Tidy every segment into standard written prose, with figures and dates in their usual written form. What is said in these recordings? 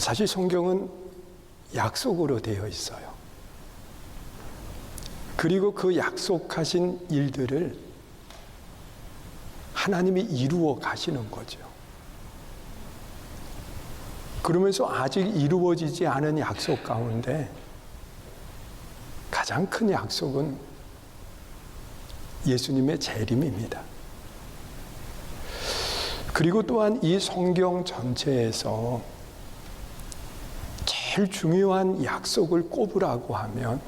사실 성경은 약속으로 되어 있어요. 그리고 그 약속하신 일들을 하나님이 이루어 가시는 거죠. 그러면서 아직 이루어지지 않은 약속 가운데 가장 큰 약속은 예수님의 재림입니다. 그리고 또한 이 성경 전체에서 제일 중요한 약속을 꼽으라고 하면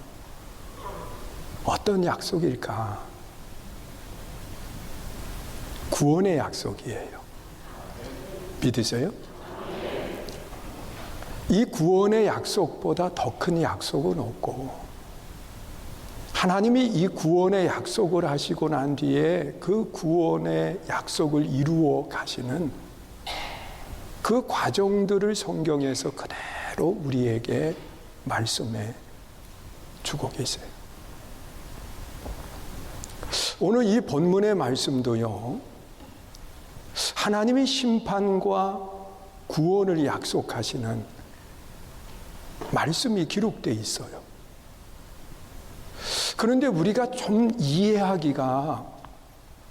어떤 약속일까? 구원의 약속이에요. 믿으세요? 이 구원의 약속보다 더 큰 약속은 없고, 하나님이 이 구원의 약속을 하시고 난 뒤에 그 구원의 약속을 이루어 가시는 그 과정들을 성경에서 그대로 우리에게 말씀해 주고 계세요. 오늘 이 본문의 말씀도요, 하나님이 심판과 구원을 약속하시는 말씀이 기록되어 있어요. 그런데 우리가 좀 이해하기가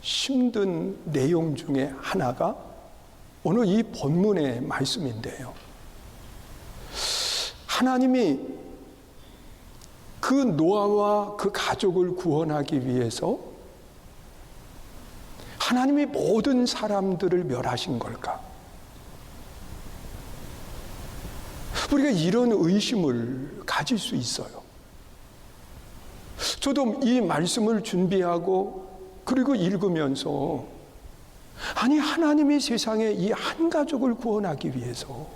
힘든 내용 중에 하나가 오늘 이 본문의 말씀인데요. 하나님이 그 노아와 그 가족을 구원하기 위해서 하나님이 모든 사람들을 멸하신 걸까? 우리가 이런 의심을 가질 수 있어요. 저도 이 말씀을 준비하고 그리고 읽으면서, 아니 하나님이 세상에 이 한 가족을 구원하기 위해서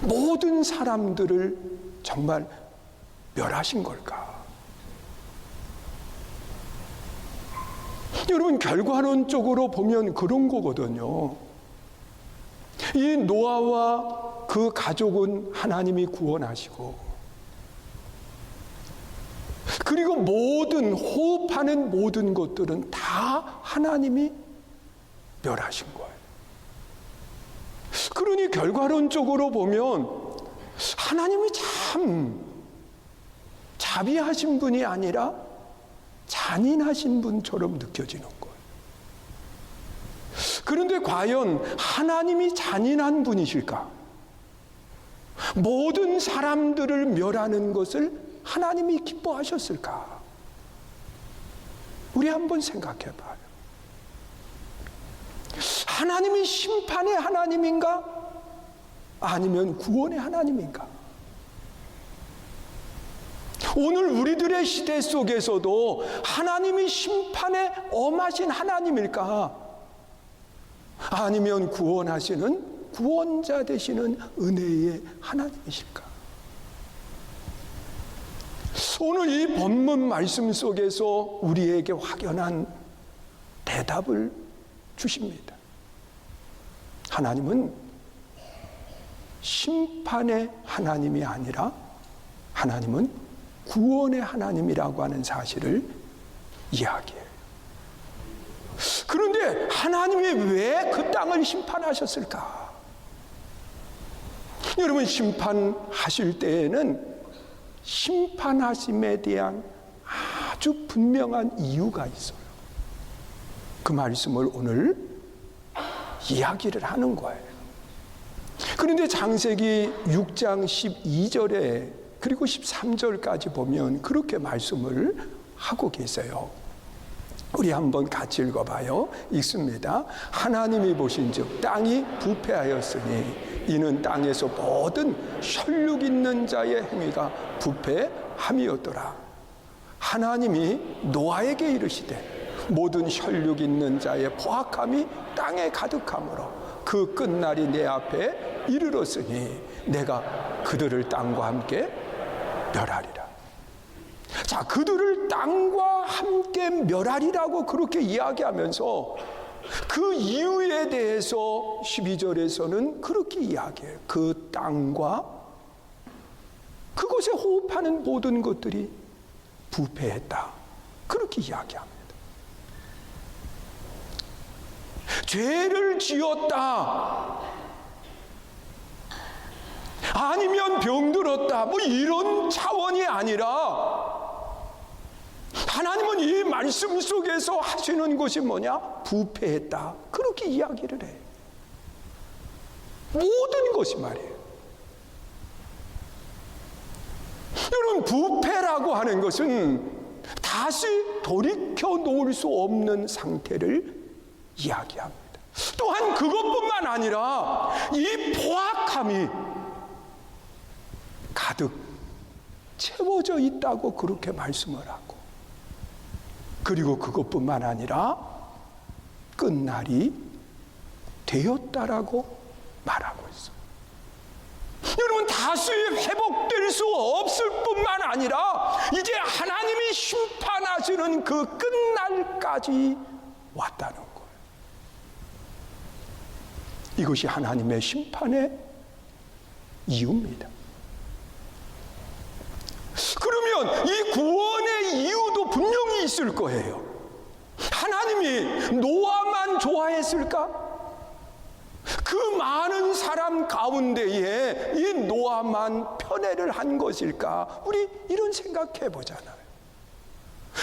모든 사람들을 정말 멸하신 걸까? 여러분, 결과론적으로 보면 그런 거거든요. 이 노아와 그 가족은 하나님이 구원하시고, 그리고 모든 호흡하는 모든 것들은 다 하나님이 멸하신 거예요. 그러니 결과론적으로 보면 하나님이 참 자비하신 분이 아니라 잔인하신 분처럼 느껴지는 거예요. 그런데 과연 하나님이 잔인한 분이실까? 모든 사람들을 멸하는 것을 하나님이 기뻐하셨을까? 우리 한번 생각해 봐요. 하나님이 심판의 하나님인가? 아니면 구원의 하나님인가? 오늘 우리들의 시대 속에서도 하나님이 심판에 엄하신 하나님일까? 아니면 구원하시는 구원자 되시는 은혜의 하나님이실까? 오늘 이 본문 말씀 속에서 우리에게 확연한 대답을 주십니다. 하나님은 심판의 하나님이 아니라 하나님은 구원의 하나님이라고 하는 사실을 이야기해요. 그런데 하나님이 왜 그 땅을 심판하셨을까? 여러분, 심판하실 때에는 심판하심에 대한 아주 분명한 이유가 있어요. 그 말씀을 오늘 이야기를 하는 거예요. 그런데 창세기 6장 12절에 그리고 13절까지 보면 그렇게 말씀을 하고 계세요. 우리 한번 같이 읽어봐요. 읽습니다. 하나님이 보신즉 땅이 부패하였으니 이는 땅에서 모든 혈육 있는 자의 행위가 부패함이었더라. 하나님이 노아에게 이르시되 모든 혈육 있는 자의 포악함이 땅에 가득하므로 그 끝날이 내 앞에 이르렀으니 내가 그들을 땅과 함께 멸하리라. 자, 그들을 땅과 함께 멸하리라고 그렇게 이야기하면서 그 이유에 대해서 12절에서는 그렇게 이야기해요. 그 땅과 그곳에 호흡하는 모든 것들이 부패했다. 그렇게 이야기합니다. 죄를 지었다. 아니면 병들었다, 뭐 이런 차원이 아니라 하나님은 이 말씀 속에서 하시는 것이 뭐냐? 부패했다, 그렇게 이야기를 해. 모든 것이 말이에요. 여러분, 부패라고 하는 것은 다시 돌이켜 놓을 수 없는 상태를 이야기합니다. 또한 그것뿐만 아니라 이 포악함이 가득 채워져 있다고 그렇게 말씀을 하고, 그리고 그것뿐만 아니라 끝날이 되었다라고 말하고 있어요. 여러분, 다시 회복될 수 없을 뿐만 아니라 이제 하나님이 심판하시는 그 끝날까지 왔다는 거예요. 이것이 하나님의 심판의 이유입니다. 그러면 이 구원의 이유도 분명히 있을 거예요. 하나님이 노아만 좋아했을까? 그 많은 사람 가운데에 이 노아만 편애를 한 것일까? 우리 이런 생각해 보잖아요.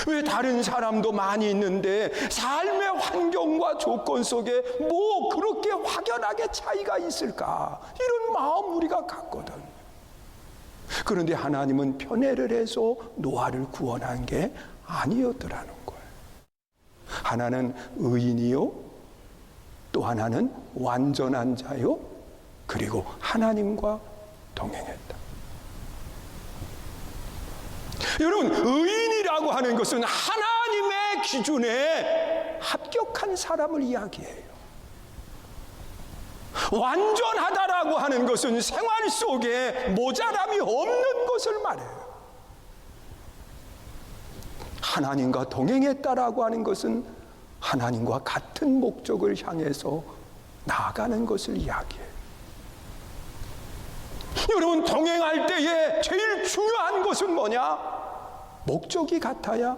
왜 다른 사람도 많이 있는데 삶의 환경과 조건 속에 뭐 그렇게 확연하게 차이가 있을까? 이런 마음 우리가 갖거든. 그런데 하나님은 편애를 해서 노아를 구원한 게 아니었더라는 거예요. 하나는 의인이요, 또 하나는 완전한 자요, 그리고 하나님과 동행했다. 여러분, 의인이라고 하는 것은 하나님의 기준에 합격한 사람을 이야기해요. 완전하다라고 하는 것은 생활 속에 모자람이 없는 것을 말해요. 하나님과 동행했다라고 하는 것은 하나님과 같은 목적을 향해서 나아가는 것을 이야기해요. 여러분, 동행할 때에 제일 중요한 것은 뭐냐? 목적이 같아야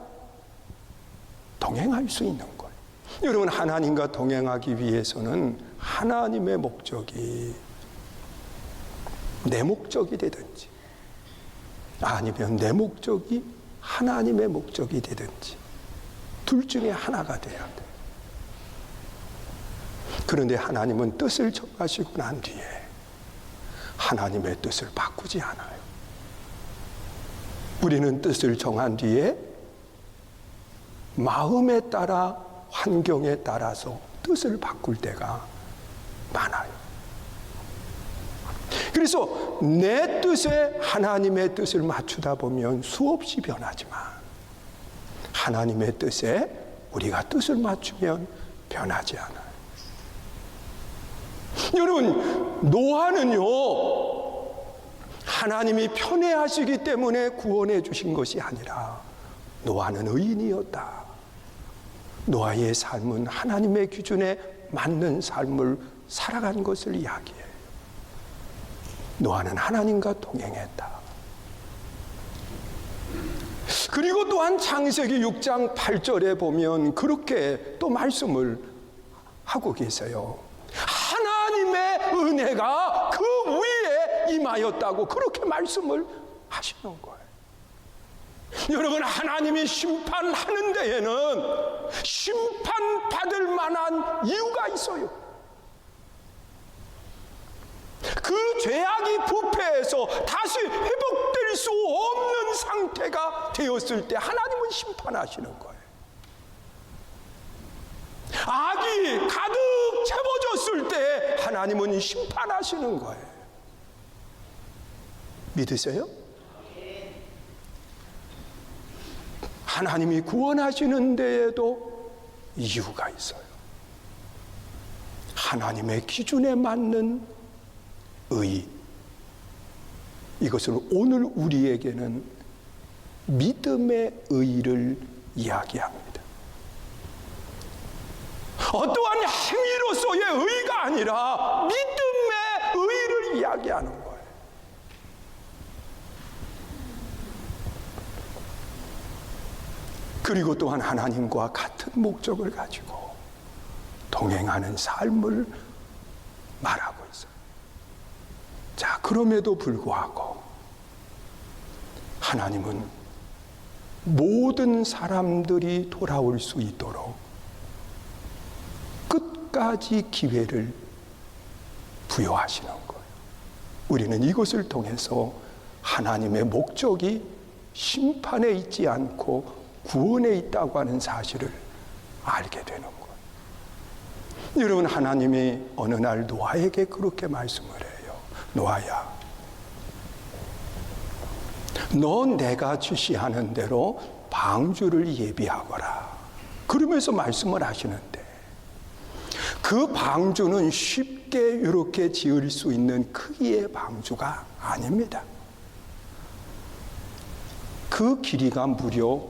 동행할 수 있는 거예요. 여러분, 하나님과 동행하기 위해서는 하나님의 목적이 내 목적이 되든지 아니면 내 목적이 하나님의 목적이 되든지 둘 중에 하나가 돼야 돼요. 그런데 하나님은 뜻을 정하시고 난 뒤에 하나님의 뜻을 바꾸지 않아요. 우리는 뜻을 정한 뒤에 마음에 따라 환경에 따라서 뜻을 바꿀 때가 많아요. 그래서 내 뜻에 하나님의 뜻을 맞추다 보면 수없이 변하지만 하나님의 뜻에 우리가 뜻을 맞추면 변하지 않아요. 여러분, 노아는요, 하나님이 편애하시기 때문에 구원해 주신 것이 아니라 노아는 의인이었다. 노아의 삶은 하나님의 기준에 맞는 삶을 살아간 것을 이야기해요. 노아는 하나님과 동행했다. 그리고 또한 창세기 6장 8절에 보면 그렇게 또 말씀을 하고 계세요. 하나님의 은혜가 그 위에 임하였다고 그렇게 말씀을 하시는 거예요. 여러분, 하나님이 심판하는 데에는 심판받을 만한 이유가 있어요. 그 죄악이 부패해서 다시 회복될 수 없는 상태가 되었을 때 하나님은 심판하시는 거예요. 악이 가득 채워졌을 때 하나님은 심판하시는 거예요. 믿으세요? 하나님이 구원하시는 데에도 이유가 있어요. 하나님의 기준에 맞는 의, 이것을 오늘 우리에게는 믿음의 의를 이야기합니다. 어떠한 행위로서의 의가 아니라 믿음의 의를 이야기하는 거예요. 그리고 또한 하나님과 같은 목적을 가지고 동행하는 삶을 말하고 있어요. 자, 그럼에도 불구하고 하나님은 모든 사람들이 돌아올 수 있도록 끝까지 기회를 부여하시는 거예요. 우리는 이것을 통해서 하나님의 목적이 심판에 있지 않고 구원에 있다고 하는 사실을 알게 되는 거예요. 여러분, 하나님이 어느 날 노아에게 그렇게 말씀을 해요. 노아야, 너 내가 지시하는 대로 방주를 예비하거라. 그러면서 말씀을 하시는데, 그 방주는 쉽게 이렇게 지을 수 있는 크기의 방주가 아닙니다. 그 길이가 무려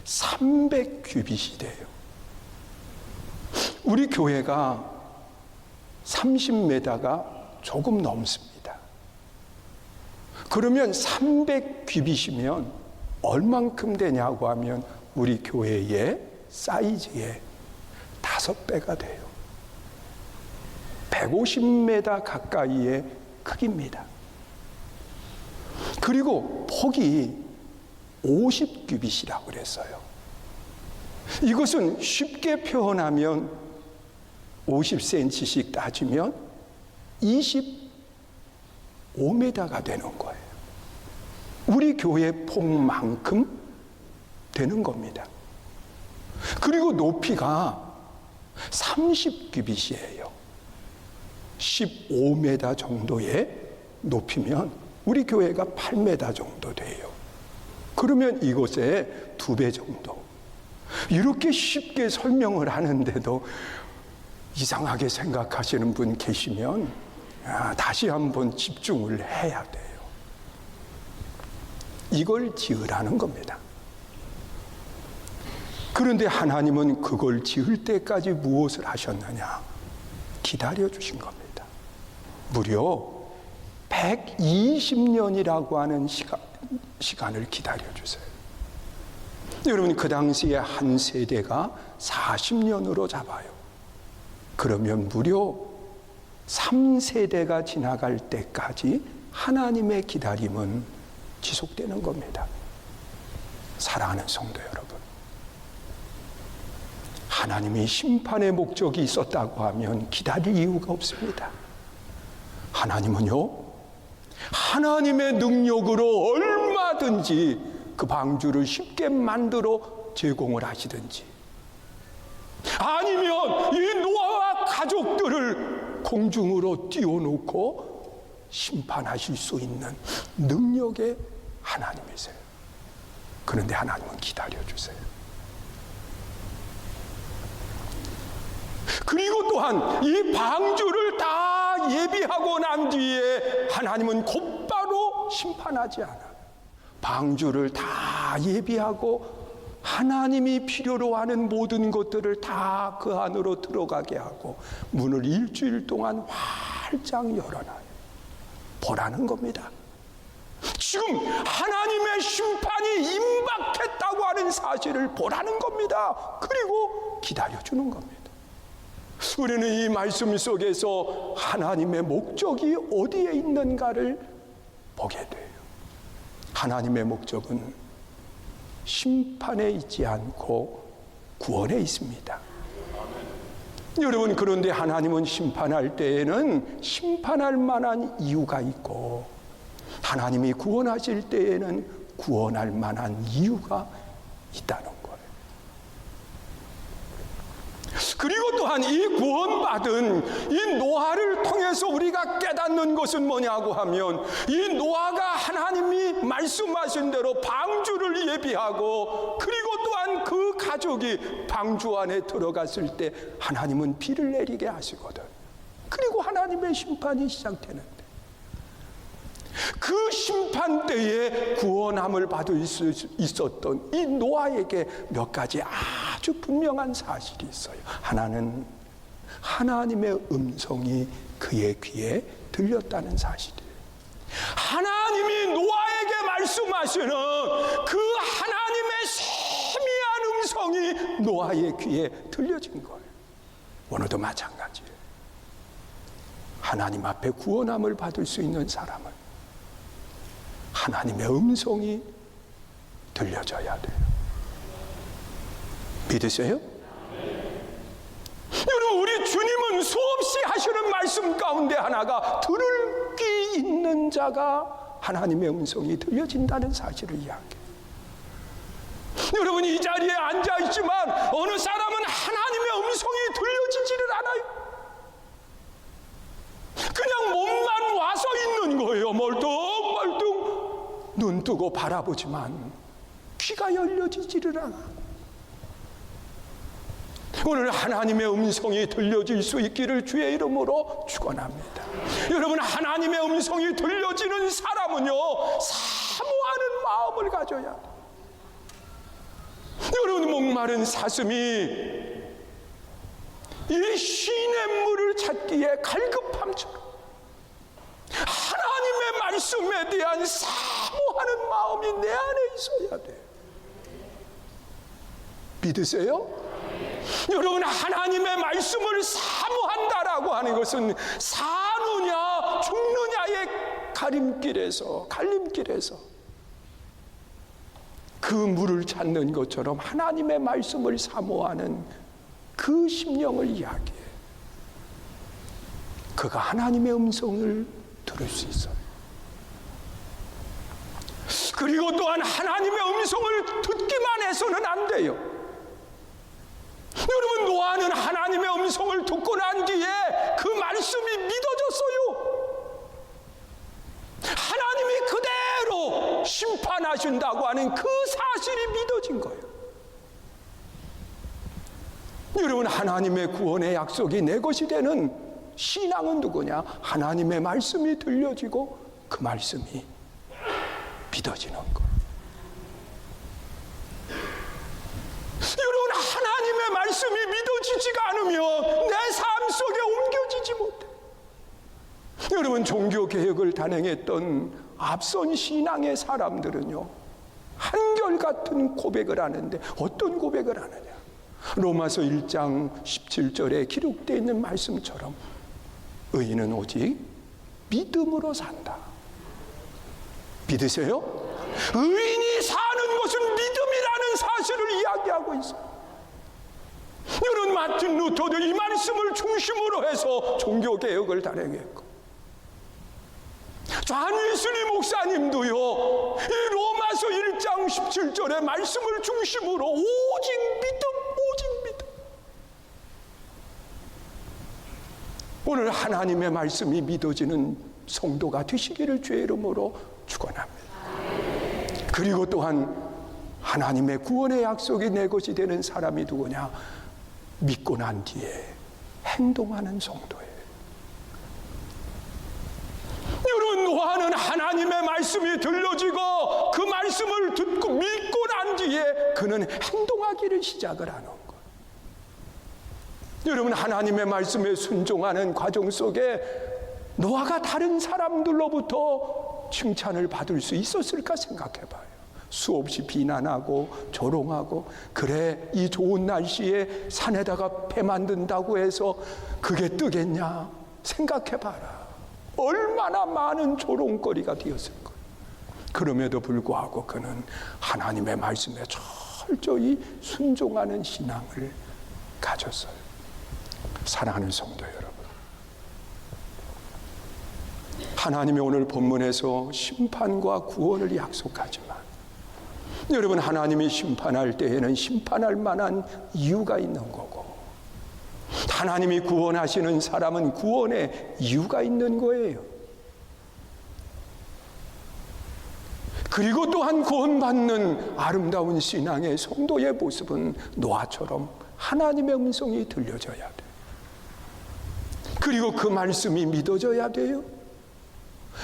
300규빗이 돼요. 우리 교회가 30m가 조금 넘습니다. 그러면 300규빗이면 얼만큼 되냐고 하면 우리 교회의 사이즈의 5배가 돼요. 150m 가까이의 크기입니다. 그리고 폭이 50규빗이라고 그랬어요. 이것은 쉽게 표현하면 50cm씩 따지면 25m가 되는 거예요. 우리 교회 폭만큼 되는 겁니다. 그리고 높이가 30규빗이에요. 15m 정도의 높이면 우리 교회가 8m 정도 돼요. 그러면 이곳에 2배 정도. 이렇게 쉽게 설명을 하는데도 이상하게 생각하시는 분 계시면 다시 한번 집중을 해야 돼요. 이걸 지으라는 겁니다. 그런데 하나님은 그걸 지을 때까지 무엇을 하셨느냐? 기다려 주신 겁니다. 무려 120년이라고 하는 시간을 기다려 주세요. 여러분, 그 당시에 한 세대가 40년으로 잡아요. 그러면 무려 3세대가 지나갈 때까지 하나님의 기다림은 지속되는 겁니다. 사랑하는 성도 여러분, 하나님이 심판의 목적이 있었다고 하면 기다릴 이유가 없습니다. 하나님은요, 하나님의 능력으로 얼마든지 그 방주를 쉽게 만들어 제공을 하시든지, 아니면 이 노아와 가족들을 공중으로 띄워놓고 심판하실 수 있는 능력의 하나님이세요. 그런데 하나님은 기다려주세요. 그리고 또한 이 방주를 다 예비하고 난 뒤에 하나님은 곧바로 심판하지 않아요. 방주를 다 예비하고 하나님이 필요로 하는 모든 것들을 다 그 안으로 들어가게 하고 문을 일주일 동안 활짝 열어놔요. 보라는 겁니다. 지금 하나님의 심판이 임박했다고 하는 사실을 보라는 겁니다. 그리고 기다려주는 겁니다. 우리는 이 말씀 속에서 하나님의 목적이 어디에 있는가를 보게 돼요. 하나님의 목적은 심판에 있지 않고 구원에 있습니다. 여러분, 그런데 하나님은 심판할 때에는 심판할 만한 이유가 있고, 하나님이 구원하실 때에는 구원할 만한 이유가 있다는 거예요. 그리고 또한 이 구원받은 이 노아를 통해서 우리가 깨닫는 것은 뭐냐고 하면, 이 노아가 하나님이 말씀하신 대로 방주를 예비하고, 그리고 또한 그 가족이 방주 안에 들어갔을 때 하나님은 비를 내리게 하시거든. 그리고 하나님의 심판이 시작되는데, 그 심판 때에 구원함을 받을 수 있었던 이 노아에게 몇 가지 아주 분명한 사실이 있어요. 하나는 하나님의 음성이 그의 귀에 들렸다는 사실이에요. 하나님이 노아에게 말씀하시는 그 하나님의 세미한 음성이 노아의 귀에 들려진 거예요. 오늘도 마찬가지예요. 하나님 앞에 구원함을 받을 수 있는 사람은 하나님의 음성이 들려져야 돼요. 믿으세요? 여러분, 우리 주님은 수없이 하시는 말씀 가운데 하나가 들을 귀 있는 자가 하나님의 음성이 들려진다는 사실을 이야기해요. 여러분, 이 자리에 앉아있지만 어느 사람은 하나님의 음성이 들려지지를 않아요. 그냥 몸만 와서 있는 거예요. 멀뚱멀뚱 눈 뜨고 바라보지만 귀가 열려지지를 않아. 오늘 하나님의 음성이 들려질 수 있기를 주의 이름으로 축원합니다. 여러분, 하나님의 음성이 들려지는 사람은요, 사모하는 마음을 가져야 돼요. 여러분, 목마른 사슴이 이 쉰의 물을 찾기에 갈급함처럼 하나님의 말씀에 대한 사모하는 마음이 내 안에 있어야 돼요. 믿으세요? 여러분, 하나님의 말씀을 사모한다라고 하는 것은 사느냐 죽느냐의 갈림길에서 그 물을 찾는 것처럼 하나님의 말씀을 사모하는 그 심령을 이야기해요. 그가 하나님의 음성을 들을 수 있어요. 그리고 또한 하나님의 음성을 듣기만 해서는 안 돼요. 여러분, 노아는 하나님의 음성을 듣고 난 뒤에 그 말씀이 믿어졌어요. 하나님이 그대로 심판하신다고 하는 그 사실이 믿어진 거예요. 여러분, 하나님의 구원의 약속이 내 것이 되는 신앙은 누구냐? 하나님의 말씀이 들려지고 그 말씀이 믿어지는 것. 여러분, 하나님의 말씀이 믿어지지가 않으면 내 삶 속에 옮겨지지 못해. 여러분, 종교개혁을 단행했던 앞선 신앙의 사람들은요, 한결같은 고백을 하는데 어떤 고백을 하느냐? 로마서 1장 17절에 기록되어 있는 말씀처럼 의인은 오직 믿음으로 산다. 믿으세요? 의인이 사는 것은 믿음이라는 사실을 이야기하고 있어요. 여러분, 마틴 루터도 이 말씀을 중심으로 해서 종교개혁을 단행했고, 존 웨슬리 목사님도요, 이 로마서 1장 17절의 말씀을 중심으로 오직 믿음. 오늘 하나님의 말씀이 믿어지는 성도가 되시기를 주의 이름으로 축원합니다. 그리고 또한 하나님의 구원의 약속이 내 것이 되는 사람이 누구냐? 믿고 난 뒤에 행동하는 성도예요. 여러분, 노아는 하나님의 말씀이 들려지고 그 말씀을 듣고 믿고 난 뒤에 그는 행동하기를 시작을 하는 거예요. 여러분, 하나님의 말씀에 순종하는 과정 속에 노아가 다른 사람들로부터 칭찬을 받을 수 있었을까 생각해봐요. 수없이 비난하고 조롱하고, 그래 이 좋은 날씨에 산에다가 배 만든다고 해서 그게 뜨겠냐 생각해봐라. 얼마나 많은 조롱거리가 되었을 거예요. 그럼에도 불구하고 그는 하나님의 말씀에 철저히 순종하는 신앙을 가졌어요. 사랑하는 성도 여러분, 하나님이 오늘 본문에서 심판과 구원을 약속하지만, 여러분, 하나님이 심판할 때에는 심판할 만한 이유가 있는 거고, 하나님이 구원하시는 사람은 구원의 이유가 있는 거예요. 그리고 또한 구원받는 아름다운 신앙의 성도의 모습은 노아처럼 하나님의 음성이 들려져야 돼요. 그리고 그 말씀이 믿어져야 돼요.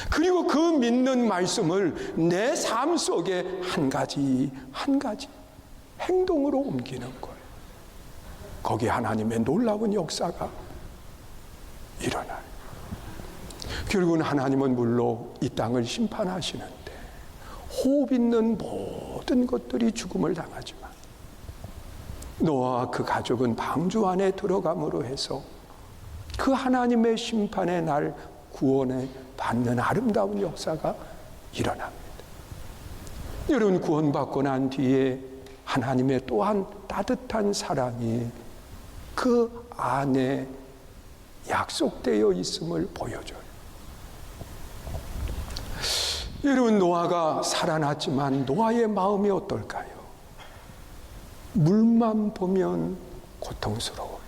그리고 그 믿는 말씀을 내 삶 속에 한 가지 행동으로 옮기는 거예요. 거기에 하나님의 놀라운 역사가 일어나요. 결국은 하나님은 물론 이 땅을 심판하시는데 호흡 있는 모든 것들이 죽음을 당하지만, 노아와 그 가족은 방주 안에 들어감으로 해서 그 하나님의 심판의 날 구원을 받는 아름다운 역사가 일어납니다. 여러분, 구원받고 난 뒤에 하나님의 또한 따뜻한 사랑이 그 안에 약속되어 있음을 보여줘요. 여러분, 노아가 살아났지만 노아의 마음이 어떨까요? 물만 보면 고통스러워요.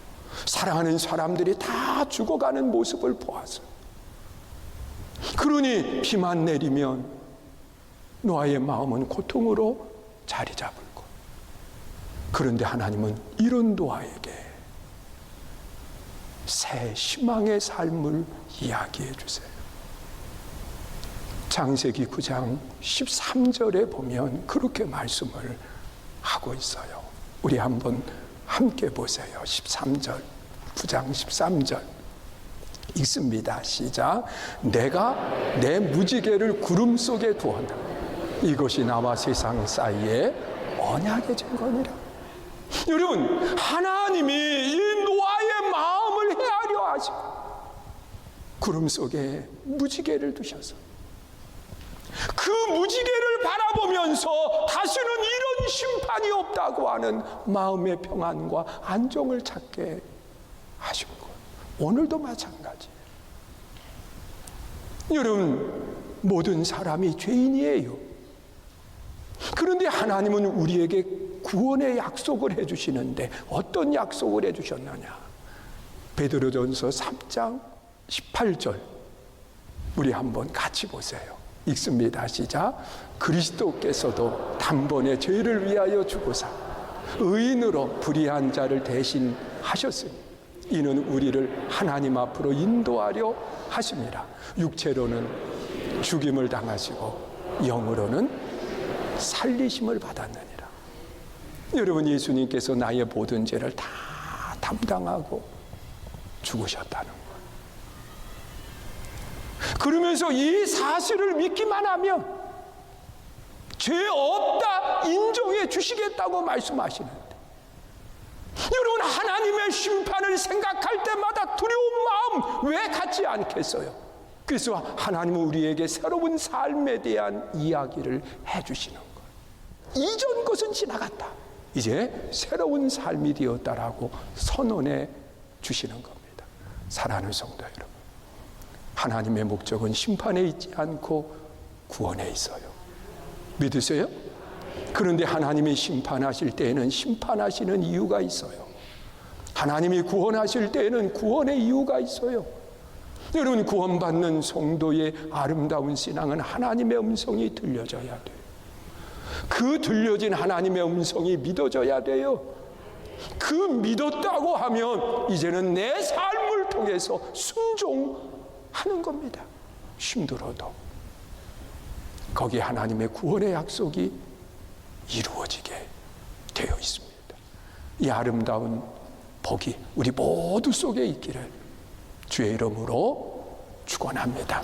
사랑하는 사람들이 다 죽어가는 모습을 보아서. 그러니 비만 내리면 노아의 마음은 고통으로 자리 잡을 것. 그런데 하나님은 이런 노아에게 새 희망의 삶을 이야기해 주세요. 창세기 9장 13절에 보면 그렇게 말씀을 하고 있어요. 우리 한번 함께 보세요. 13절, 9장 13절 읽습니다. 시작. 내가 내 무지개를 구름 속에 두었다. 이것이 나와 세상 사이에 언약의 증거니라. 여러분, 하나님이 이 노아의 마음을 헤아려 하시고 구름 속에 무지개를 두셔서 그 무지개를 바라보면서 다시는 이런 심판이 없다고 하는 마음의 평안과 안정을 찾게 하신 거예요. 오늘도 마찬가지예요. 여러분, 모든 사람이 죄인이에요. 그런데 하나님은 우리에게 구원의 약속을 해주시는데 어떤 약속을 해주셨느냐? 베드로전서 3장 18절 우리 한번 같이 보세요. 읽습니다. 시작. 그리스도께서도 단번에 죄를 위하여 죽으사 의인으로 불의한 자를 대신하셨으니 이는 우리를 하나님 앞으로 인도하려 하심이라. 육체로는 죽임을 당하시고 영으로는 살리심을 받았느니라. 여러분, 예수님께서 나의 모든 죄를 다 담당하고 죽으셨다는 거예요. 그러면서 이 사실을 믿기만 하면 죄 없다 인정해 주시겠다고 말씀하시는데, 여러분, 하나님의 심판을 생각할 때마다 두려운 마음 왜 갖지 않겠어요? 그래서 하나님은 우리에게 새로운 삶에 대한 이야기를 해주시는 거예요. 이전 것은 지나갔다. 이제 새로운 삶이 되었다라고 선언해 주시는 겁니다. 사랑하는 성도 여러분, 하나님의 목적은 심판에 있지 않고 구원에 있어요. 믿으세요? 그런데 하나님이 심판하실 때에는 심판하시는 이유가 있어요. 하나님이 구원하실 때에는 구원의 이유가 있어요. 여러분, 구원받는 성도의 아름다운 신앙은 하나님의 음성이 들려져야 돼요. 그 들려진 하나님의 음성이 믿어져야 돼요. 그 믿었다고 하면 이제는 내 삶을 통해서 순종하는 겁니다. 힘들어도 거기에 하나님의 구원의 약속이 이루어지게 되어 있습니다. 이 아름다운 복이 우리 모두 속에 있기를 주의 이름으로 축원합니다.